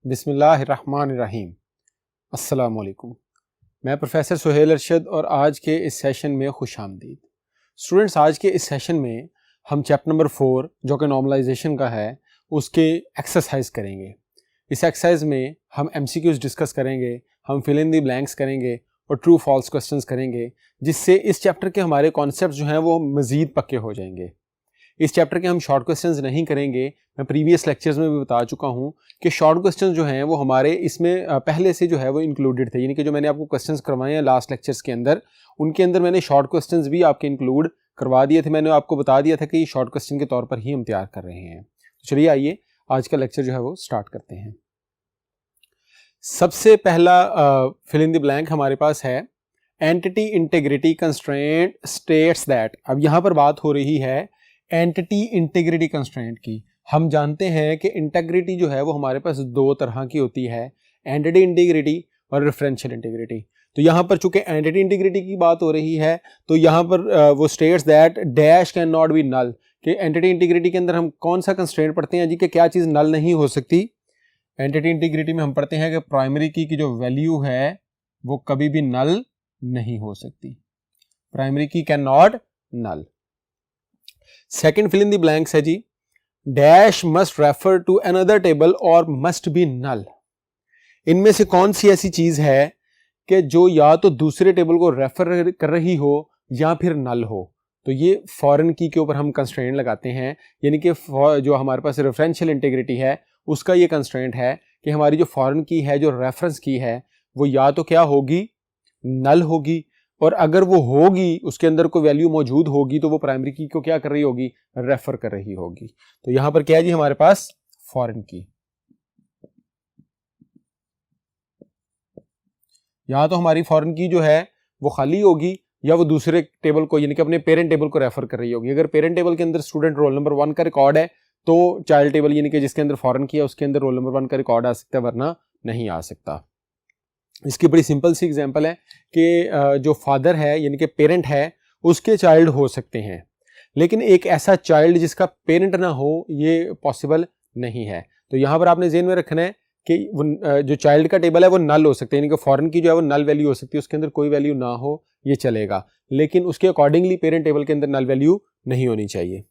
बिस्मिल्लाहिर्रहमानिर्रहीम। अस्सलाम वालेकुम। मैं प्रोफेसर सुहेल अरशद और आज के इस सेशन में खुश आमदीद। स्टूडेंट्स, आज के इस सेशन में हम चैप्टर नंबर 4 जो कि नॉर्मलाइजेशन का है उसके एक्सरसाइज करेंगे। इस एक्सरसाइज में हम MCQs डिस्कस करेंगे, हम फिल इन दी ब्लैंक्स करेंगे और ट्रू फॉल्स क्वेश्चंस करेंगे, जिससे इस चैप्टर के हमारे कॉन्सेप्ट जो हैं वो मज़ीद पक्के हो जाएंगे। इस चैप्टर के हम शॉर्ट क्वेश्चंस नहीं करेंगे। मैं प्रीवियस लेक्चर्स में भी बता चुका हूं कि शॉर्ट क्वेश्चंस जो हैं वो हमारे इसमें पहले से जो है वो इंक्लूडेड थे, यानी कि जो मैंने आपको क्वेश्चंस करवाए हैं लास्ट लेक्चर्स के अंदर, उनके अंदर मैंने शॉर्ट क्वेश्चंस भी आपके इंक्लूड करवा दिए थे। मैंने आपको बता दिया था कि ये शॉर्ट क्वेश्चन के तौर पर ही हम तैयार कर रहे हैं। तो चलिए आइए आज का लेक्चर जो है वो स्टार्ट करते हैं। सबसे पहला फिल इन द ब्लैंक हमारे पास है entity integrity constraint states that. अब यहाँ पर बात हो रही है एंटिटी इंटीग्रिटी कंस्ट्रेंट की। हम जानते हैं कि इंटीग्रिटी जो है वो हमारे पास दो तरह की होती है, एंटिटी इंटीग्रिटी और रेफरेंशियल इंटीग्रिटी। तो यहाँ पर चूंकि एंटिटी इंटीग्रिटी की बात हो रही है तो यहाँ पर वो states that dash can not be null, कि एंटिटी इंटीग्रिटी के अंदर हम कौन सा कंस्ट्रेंट पढ़ते हैं जी कि क्या चीज़ नल नहीं हो सकती। एंटिटी इंटीग्रिटी में हम पढ़ते हैं कि प्राइमरी की जो वैल्यू है वो कभी भी नल नहीं हो सकती। Primary key can not null. Second fill in the blanks है जी dash must refer to another table और मस्ट बी नल। इनमें से कौन सी ऐसी चीज है कि जो या तो दूसरे टेबल को रेफर कर रही हो या फिर नल हो। तो ये फॉरेन की के ऊपर हम कंस्ट्रेंट लगाते हैं, यानी कि जो हमारे पास रेफरेंशियल इंटीग्रिटी है उसका ये कंस्ट्रेंट है कि हमारी जो फॉरेन की है, जो रेफरेंस की है, वो या तो क्या होगी, नल होगी, और अगर वो होगी उसके अंदर कोई वैल्यू मौजूद होगी तो वो प्राइमरी की को क्या कर रही होगी, रेफर कर रही होगी। तो यहां पर क्या है जी हमारे पास फॉरेन की। यहां तो हमारी फॉरेन की जो है वो खाली होगी या वो दूसरे टेबल को, यानी कि अपने पेरेंट टेबल को रेफर कर रही होगी। अगर पेरेंट टेबल के अंदर स्टूडेंट रोल नंबर 1 का रिकॉर्ड है तो चाइल्ड टेबल यानी कि जिसके अंदर फॉरेन की है उसके अंदर रोल नंबर 1 का रिकॉर्ड आ सकता है, वरना नहीं आ सकता। इसकी बड़ी सिंपल सी एग्जांपल है कि जो फादर है यानी कि पेरेंट है उसके चाइल्ड हो सकते हैं, लेकिन एक ऐसा चाइल्ड जिसका पेरेंट ना हो ये पॉसिबल नहीं है। तो यहाँ पर आपने ज़हन में रखना है कि जो चाइल्ड का टेबल है वो नल हो सकते हैं, यानी कि फॉरेन की जो है वो नल वैल्यू हो सकती है, उसके अंदर कोई वैल्यू ना हो ये चलेगा, लेकिन उसके अकॉर्डिंगली पेरेंट टेबल के अंदर नल वैल्यू नहीं होनी चाहिए।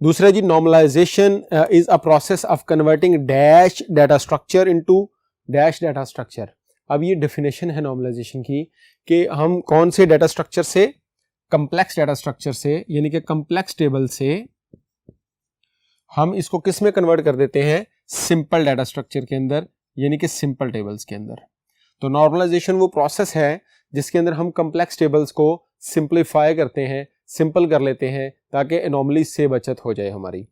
दूसरा जी normalization is a process of converting dash data structure into dash data structure. अब ये डेफिनेशन है नॉर्मलाइजेशन की कि हम कौन से डाटा स्ट्रक्चर से, कम्प्लेक्स डाटा स्ट्रक्चर से, यानी कि कम्प्लेक्स टेबल से हम इसको किस में कन्वर्ट कर देते हैं, सिंपल डाटा स्ट्रक्चर के अंदर, यानी कि सिंपल टेबल्स के अंदर। तो नॉर्मलाइजेशन वो प्रोसेस है जिसके अंदर हम कम्प्लेक्स टेबल्स को सिंप्लीफाई करते हैं, सिंपल कर लेते हैं ताकि एनोमली से बचत हो जाए हमारी।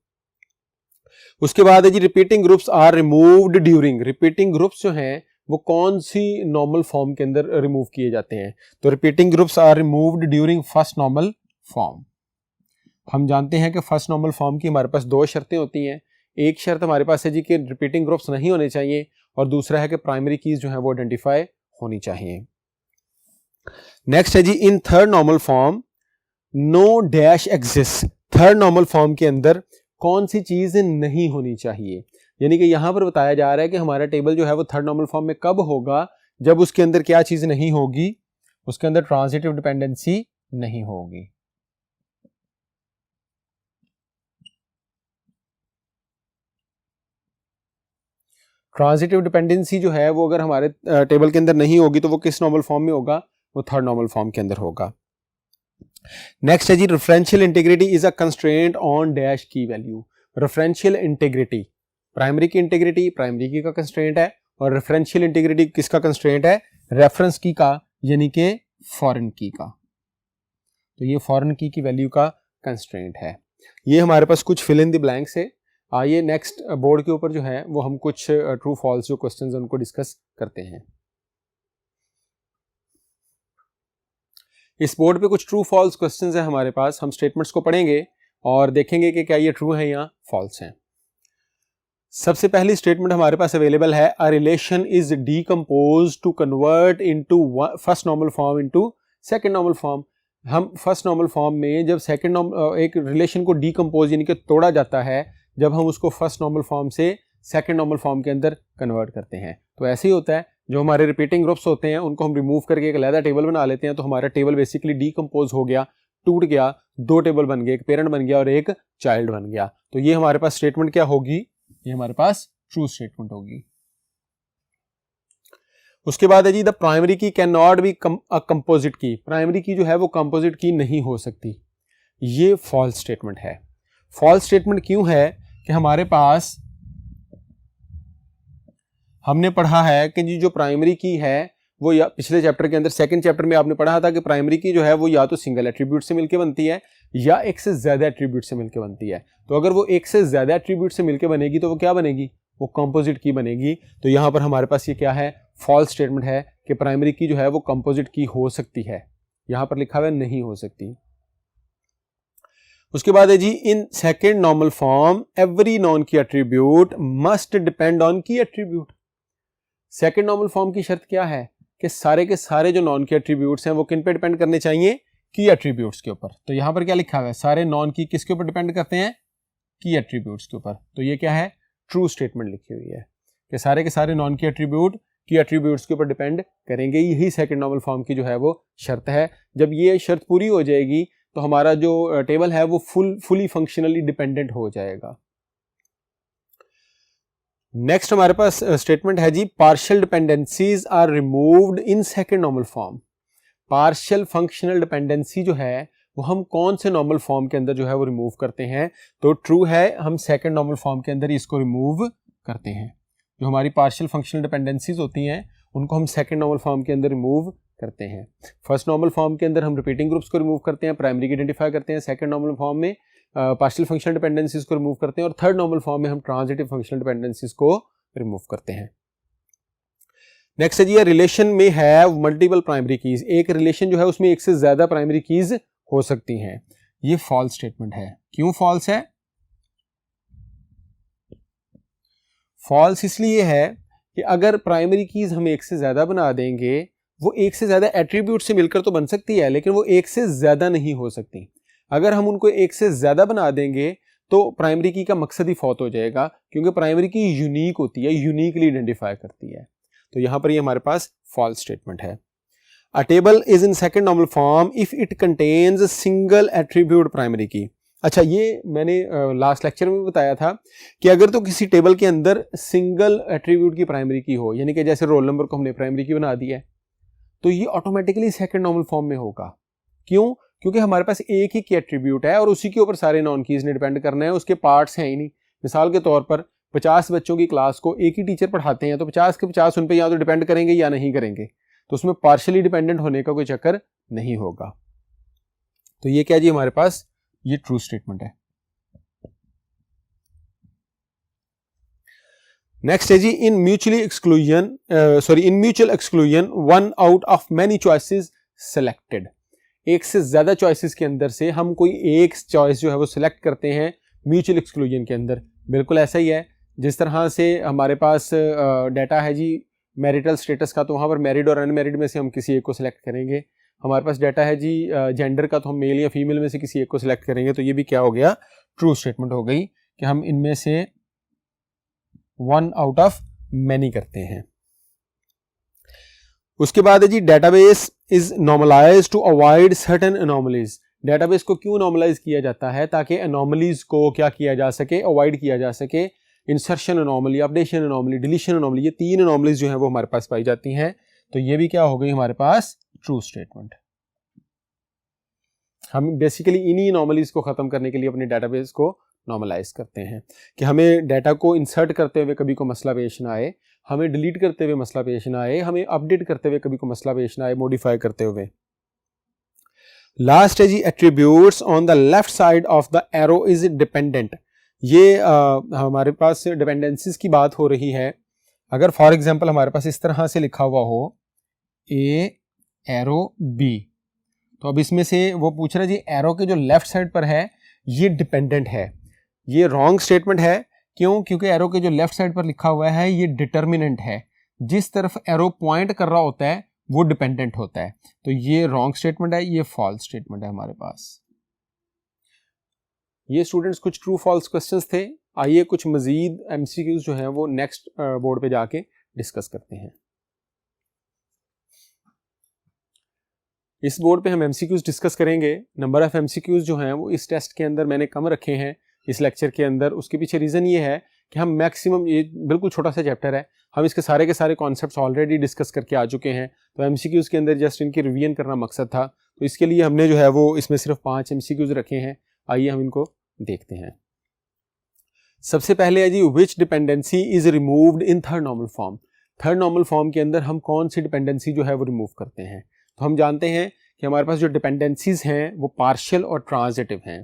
उसके बाद है जी repeating groups are removed during. Repeating groups जो हैं वो कौन सी नॉर्मल फॉर्म के अंदर रिमूव किए जाते हैं, तो repeating groups are removed during first normal form. हम जानते हैं कि फर्स्ट नॉर्मल फॉर्म की हमारे पास दो शर्तें होती हैं। एक शर्त हमारे पास है जी कि रिपीटिंग ग्रुप्स नहीं होने चाहिए, और दूसरा है कि प्राइमरी कीज जो है वो आइडेंटिफाई होनी चाहिए। नेक्स्ट है जी in third normal form no dash exist. Third normal form के अंदर कौन सी चीज नहीं होनी चाहिए, यानी कि यहां पर बताया जा रहा है कि हमारा टेबल जो है वो थर्ड नॉर्मल फॉर्म में कब होगा, जब उसके अंदर क्या चीज नहीं होगी, उसके अंदर ट्रांजिटिव डिपेंडेंसी नहीं होगी। ट्रांजिटिव डिपेंडेंसी जो है वो अगर हमारे टेबल के अंदर नहीं होगी तो वो किस नॉर्मल फॉर्म में होगा, वो थर्ड नॉर्मल फॉर्म के अंदर होगा। नेक्स्ट है जी referential integrity is a constraint on dash key value. Referential integrity, primary key integrity primary key का कंस्ट्रेंट है, और रेफरेंशियल इंटीग्रिटी किसका कंस्ट्रेंट है, रेफरेंस की का, यानी कि फॉरेन की का। तो ये फॉरेन की वैल्यू का कंस्ट्रेंट है। ये हमारे पास कुछ फिल इन द ब्लैंक्स है। आइए नेक्स्ट बोर्ड के ऊपर जो है वो हम कुछ ट्रू फॉल्स जो क्वेश्चंस हैं उनको डिस्कस करते हैं। इस बोर्ड पे कुछ ट्रू फॉल्स क्वेश्चंस हैं हमारे पास। हम स्टेटमेंट्स को पढ़ेंगे और देखेंगे कि क्या ये ट्रू है या फॉल्स है। सबसे पहली स्टेटमेंट हमारे पास अवेलेबल है, a relation is decompose to convert into first normal form into second normal form. हम फर्स्ट नॉर्मल फॉर्म में जब एक रिलेशन को डीकम्पोज यानी कि तोड़ा जाता है, जब हम उसको फर्स्ट नॉर्मल फॉर्म से सेकंड नॉर्मल फॉर्म के अंदर कन्वर्ट करते हैं। तो ऐसे ही होता है, जो हमारे रिपीटिंग ग्रुप्स होते हैं उनको हम रिमूव करके एक अलग टेबल बना लेते हैं, तो हमारा टेबल बेसिकली डीकम्पोज हो गया, टूट गया, दो टेबल बन गए, एक पेरेंट बन गया और एक चाइल्ड बन गया। तो ये हमारे पास स्टेटमेंट क्या होगी, ये हमारे पास ट्रू स्टेटमेंट होगी। उसके बाद है जी the primary key can not be a composite key, primary की जो है वो कंपोजिट की नहीं हो सकती, ये फॉल्स स्टेटमेंट है। फॉल्स स्टेटमेंट क्यों है कि हमारे पास हमने पढ़ा है कि जी जो प्राइमरी की है वो या पिछले चैप्टर के अंदर सेकंड चैप्टर में आपने पढ़ा था कि प्राइमरी की जो है वो या तो सिंगल एट्रीब्यूट से मिलकर बनती है या एक से ज्यादा एट्रीब्यूट से मिलकर बनती है। तो अगर वो एक से ज्यादा एट्रीब्यूट से मिलकर बनेगी तो वो क्या बनेगी, वो कंपोजिट की बनेगी। तो यहां पर हमारे पास ये क्या है, फॉल्स स्टेटमेंट है कि प्राइमरी की जो है वो कंपोजिट की हो सकती है, यहां पर लिखा हुआ है नहीं हो सकती। उसके बाद है जी in second normal form every non key attribute must depend on key attribute. Second normal form की शर्त क्या है कि सारे के सारे जो नॉन की एट्रीब्यूट्स हैं वो किन पे डिपेंड करने चाहिए, की एट्रीब्यूट्स के ऊपर। तो यहां पर क्या लिखा हुआ है, सारे नॉन की किसके ऊपर डिपेंड करते हैं, की एट्रीब्यूट्स के ऊपर। तो ये क्या है, ट्रू स्टेटमेंट लिखी हुई है कि सारे के सारे नॉन की एट्रीब्यूट की एट्रीब्यूट्स के ऊपर डिपेंड करेंगे। यही सेकेंड नॉर्मल फॉर्म की जो है वो शर्त है। जब ये शर्त पूरी हो जाएगी तो हमारा जो टेबल है वो फुली फंक्शनली डिपेंडेंट हो जाएगा। नेक्स्ट हमारे पास स्टेटमेंट है जी partial dependencies are removed in second normal form. Partial functional dependency जो है वो हम कौन से नॉर्मल फॉर्म के अंदर जो है वो रिमूव करते हैं, तो ट्रू है, हम सेकेंड नॉर्मल फॉर्म के अंदर इसको रिमूव करते हैं। जो हमारी पार्शियल फंक्शनल डिपेंडेंसीज होती हैं उनको हम सेकेंड नॉर्मल फॉर्म के अंदर रिमूव करते हैं। फर्स्ट नॉर्मल फॉर्म के अंदर हम रिपीटिंग ग्रुप्स को रिमूव करते हैं, प्राइमरी की आइडेंटिफाई करते हैं, सेकंड नॉर्मल फॉर्म में पार्शियल फंक्शनल डिपेंडेंसीज को रिमूव करते हैं और थर्ड नॉर्मल फॉर्म में हम ट्रांजिटिव फंक्शनल डिपेंडेंसीज को रिमूव करते हैं। नेक्स्ट है जी रिलेशन में है मल्टीपल प्राइमरी कीज, एक रिलेशन जो है उसमें एक से ज्यादा प्राइमरी कीज हो सकती हैं। ये फॉल्स स्टेटमेंट है। क्यों फॉल्स है, फॉल्स इसलिए है कि अगर प्राइमरी कीज हम एक से ज्यादा बना देंगे, वो एक से ज्यादा एट्रीब्यूट से मिलकर तो बन सकती है लेकिन वो एक से ज्यादा नहीं हो सकती। अगर हम उनको एक से ज्यादा बना देंगे तो प्राइमरी की का मकसद ही फौत हो जाएगा, क्योंकि प्राइमरी की यूनिक होती है, यूनिकली आइडेंटिफाई करती है। तो यहां पर ये हमारे पास फॉल्स स्टेटमेंट है। अ table is in second normal form if it contains single attribute primary की। अच्छा, ये मैंने लास्ट लेक्चर में बताया था कि अगर तो किसी टेबल के अंदर सिंगल एट्रीब्यूट की प्राइमरी की हो, यानी कि जैसे रोल नंबर को हमने प्राइमरी की बना दी है, तो ये ऑटोमेटिकली सेकंड नॉर्मल फॉर्म में होगा। क्यों, क्योंकि हमारे पास एक ही की एट्रीब्यूट है और उसी के ऊपर सारे नॉन कीज ने डिपेंड करना है, उसके पार्ट्स हैं ही नहीं। मिसाल के तौर पर 50 बच्चों की क्लास को एक ही टीचर पढ़ाते हैं तो 50 के 50 उन पे या तो डिपेंड करेंगे या नहीं करेंगे, तो उसमें पार्शियली डिपेंडेंट होने का कोई चक्कर नहीं होगा। तो ये क्या जी हमारे पास ये ट्रू स्टेटमेंट है। नेक्स्ट है जी in mutual exclusion one out of many choices selected. एक से ज्यादा चॉइसेस के अंदर से हम कोई एक चॉइस जो है वो सिलेक्ट करते हैं म्यूचुअल एक्सक्लूजन के अंदर। बिल्कुल ऐसा ही है जिस तरह से हमारे पास डाटा है जी मैरिटल स्टेटस का, तो वहां पर मैरिड और अनमैरिड में से हम किसी एक को सिलेक्ट करेंगे। हमारे पास डाटा है जी जेंडर का, तो हम मेल या फीमेल में से किसी एक को सिलेक्ट करेंगे। तो ये भी क्या हो गया, ट्रू स्टेटमेंट हो गई कि हम इनमें से वन आउट ऑफ मैनी करते हैं। उसके बाद है जी database is normalized to avoid certain anomalies. Database को क्यों नॉर्मलाइज किया जाता है, ताकि एनोमलीज को क्या किया जा सके, अवॉइड किया जा सके। Insertion anomaly, updation anomaly, deletion anomaly, ये तीन एनोमलीज जो है वो हमारे पास पाई जाती हैं। तो ये भी क्या हो गई हमारे पास ट्रू स्टेटमेंट। हम बेसिकली इन्हीं एनोमलीज को खत्म करने के लिए अपने डेटाबेस को नॉर्मलाइज करते हैं कि हमें डाटा को इंसर्ट करते हुए कभी को मसला पेश ना आए, हमें डिलीट करते हुए मसला पेश ना आए, हमें अपडेट करते हुए कभी को मसला पेश ना आए, मॉडिफाई करते हुए। लास्ट है जी attributes on the left side of the arrow is dependent. ये हमारे पास डिपेंडेंसीज की बात हो रही है। अगर फॉर एग्जांपल हमारे पास इस तरह से लिखा हुआ हो ए एरो बी, तो अब इसमें से वो पूछ रहा है जी एरो के जो लेफ्ट साइड पर है ये डिपेंडेंट है। ये रॉन्ग स्टेटमेंट है। क्यों, क्योंकि एरो के जो लेफ्ट साइड पर लिखा हुआ है ये डिटर्मिनेंट है, जिस तरफ एरो पॉइंट कर रहा होता है वो डिपेंडेंट होता है। तो ये रॉन्ग स्टेटमेंट है, ये फॉल्स स्टेटमेंट है हमारे पास। ये स्टूडेंट्स कुछ ट्रू फॉल्स क्वेश्चंस थे। आइए कुछ मज़ीद MCQs जो हैं वो नेक्स्ट बोर्ड पे जाके डिस्कस करते हैं। इस बोर्ड पे हम MCQs डिस्कस करेंगे। नंबर ऑफ़ MCQs जो हैं वो इस टेस्ट के अंदर मैंने कम रखे हैं इस लेक्चर के अंदर। उसके पीछे रीज़न ये है कि हम मैक्सिमम, ये बिल्कुल छोटा सा चैप्टर है, हम इसके सारे के सारे कॉन्सेप्ट्स ऑलरेडी डिस्कस करके आ चुके हैं, तो MCQs के अंदर जस्ट इनकी रिवीजन करना मकसद था। तो इसके लिए हमने जो है वो इसमें सिर्फ 5 MCQs रखे हैं। आइए हम इनको देखते हैं। सबसे पहले है जी, which dependency is removed in third normal form. Third normal form के अंदर हम कौन सी डिपेंडेंसी जो है वो रिमूव करते हैं। तो हम जानते हैं कि हमारे पास जो डिपेंडेंसीज हैं वो पार्शियल और ट्रांजिटिव हैं।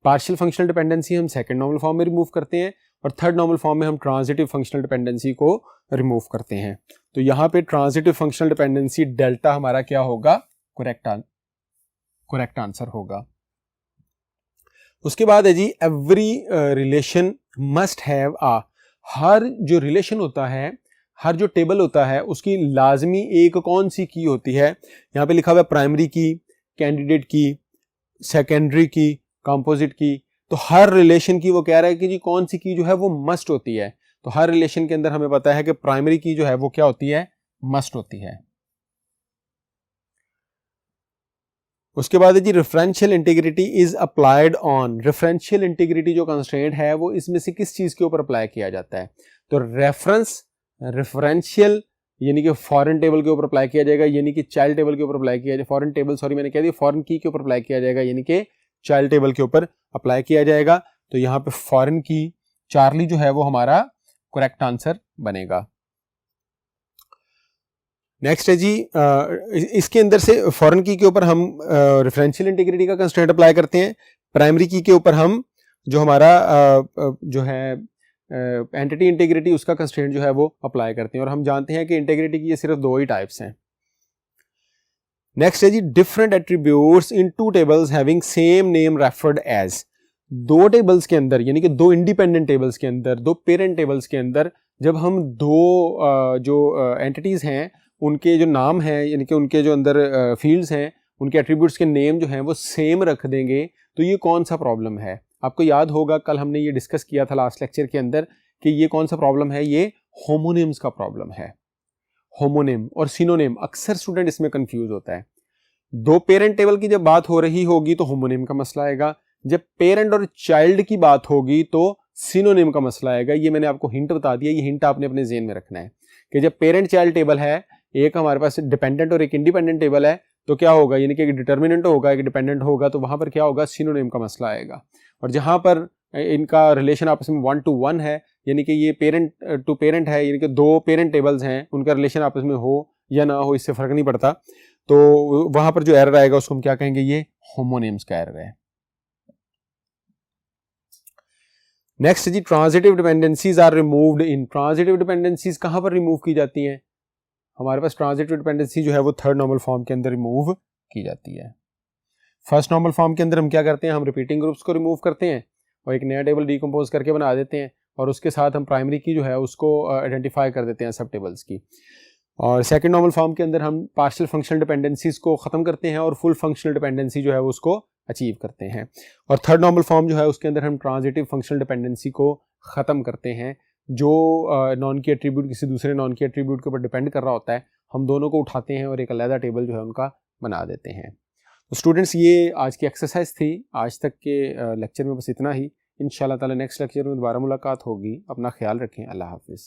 पार्शियल फंक्शनल डिपेंडेंसी हम सेकंड नॉर्मल फॉर्म में रिमूव करते हैं और थर्ड नॉर्मल फॉर्म में हम ट्रांजिटिव फंक्शनल डिपेंडेंसी को रिमूव करते हैं। तो यहाँ पे ट्रांजिटिव फंक्शनल डिपेंडेंसी डेल्टा हमारा क्या होगा, करेक्ट आंसर होगा। उसके बाद है जी, एवरी रिलेशन मस्ट हैव आ। हर जो रिलेशन होता है, हर जो टेबल होता है, उसकी लाजमी एक कौन सी की होती है। यहाँ पे लिखा हुआ है प्राइमरी की, कैंडिडेट की, सेकेंडरी की, कंपोजिट की। तो हर रिलेशन की वो कह रहा है कि जी कौन सी की जो है वो मस्ट होती है। तो हर रिलेशन के अंदर हमें पता है कि प्राइमरी की जो है वो क्या होती है, मस्ट होती है। उसके बाद है जी, referential integrity is applied on. Referential integrity जो कंस्ट्रेंट है वो इसमें से किस चीज के ऊपर अप्लाई किया जाता है। तो रेफरेंशियल यानी कि फॉरेन टेबल के ऊपर अप्लाई किया जाएगा, यानी कि चाइल्ड टेबल के ऊपर अप्लाई किया जाएगा। फॉरेन टेबल, सॉरी मैंने कह दिया, फॉरेन की के ऊपर अप्लाई किया जाएगा, यानी कि चाइल्ड टेबल के ऊपर अप्लाई किया जाएगा। तो यहाँ पे फॉरेन की, चार्ली जो है वो हमारा करेक्ट आंसर बनेगा। नेक्स्ट है जी, इसके अंदर से फॉरेन की के ऊपर हम रेफरेंशियल इंटीग्रिटी का कंस्ट्रेंट अप्लाई करते हैं। प्राइमरी की के ऊपर हम जो हमारा जो है एंटिटी इंटीग्रिटी, उसका कंस्ट्रेंट जो है वो अप्लाई करते हैं। और हम जानते हैं कि इंटीग्रिटी की ये सिर्फ 2 ही टाइप्स हैं। नेक्स्ट है जी, different attributes in 2 tables having same name referred as. 2 tables के अंदर, यानी कि 2 इंडिपेंडेंट टेबल्स के अंदर, 2 पेरेंट टेबल्स के अंदर, जब हम 2 जो एंटिटीज हैं उनके जो नाम हैं, यानी कि उनके जो अंदर फील्ड्स हैं, उनके एट्रीब्यूट्स के नेम जो हैं वो सेम रख देंगे, तो ये कौन सा प्रॉब्लम है। आपको याद होगा कल हमने ये डिस्कस किया था लास्ट लेक्चर के अंदर कि ये कौन सा प्रॉब्लम है, ये होमोनिम्स का प्रॉब्लम है। होमोनिम और सिनोनिम, अक्सर स्टूडेंट इसमें कंफ्यूज होता है। 2 पेरेंट टेबल की जब बात हो रही होगी तो होमोनिम का मसला आएगा, जब पेरेंट और चाइल्ड की बात होगी तो सिनोनिम का मसला आएगा। ये मैंने आपको हिंट बता दिया, ये हिंट आपने अपने ज़हन में रखना है कि जब पेरेंट चाइल्ड टेबल है, एक हमारे पास डिपेंडेंट और एक इंडिपेंडेंट टेबल है, तो क्या होगा, यानी कि एक डिटर्मिनेंट होगा, एक डिपेंडेंट होगा, तो वहां पर क्या होगा, सिनोनिम का मसला आएगा। और जहां पर इनका रिलेशन आपस में 1 to 1 है, यानी कि ये पेरेंट टू पेरेंट है, यानी कि 2 पेरेंट टेबल्स हैं, उनका रिलेशन आपस में हो या ना हो, इससे फर्क नहीं पड़ता, तो वहां पर जो एरर आएगा उसको हम क्या कहेंगे, ये होमोनिम्स का एरर है। नेक्स्ट जी, transitive dependencies are removed in. Transitive dependencies कहां पर रिमूव की जाती हैं। हमारे पास ट्रांजिटिव डिपेंडेंसी जो है वो थर्ड नॉर्मल फॉर्म के अंदर रिमूव की जाती है। फर्स्ट नॉर्मल फॉर्म के अंदर हम क्या करते हैं, हम रिपीटिंग ग्रुप्स को रिमूव करते हैं और एक नया टेबल डिकम्पोज करके बना देते हैं, और उसके साथ हम प्राइमरी की जो है उसको आइडेंटिफाई कर देते हैं सब टेबल्स की। और सेकंड नॉर्मल फॉर्म के अंदर हम पार्शियल फंक्शनल डिपेंडेंसीज को ख़त्म करते हैं और फुल फंक्शनल डिपेंडेंसी जो है उसको अचीव करते हैं। और थर्ड नॉर्मल फॉर्म जो है उसके अंदर हम ट्रांजिटिव फंक्शनल डिपेंडेंसी को ख़त्म करते हैं। जो नॉन की एट्रीब्यूट किसी दूसरे नॉन की एट्रीब्यूट के ऊपर डिपेंड कर रहा होता है, हम दोनों को उठाते हैं और एक अलग टेबल जो है उनका बना देते हैं। तो स्टूडेंट्स, ये आज की एक्सरसाइज थी। आज तक के लेक्चर में बस इतना ही। इंशाल्लाह ताला नेक्स्ट लेक्चर में दोबारा मुलाकात होगी। अपना ख्याल रखें। अल्लाह हाफिज़।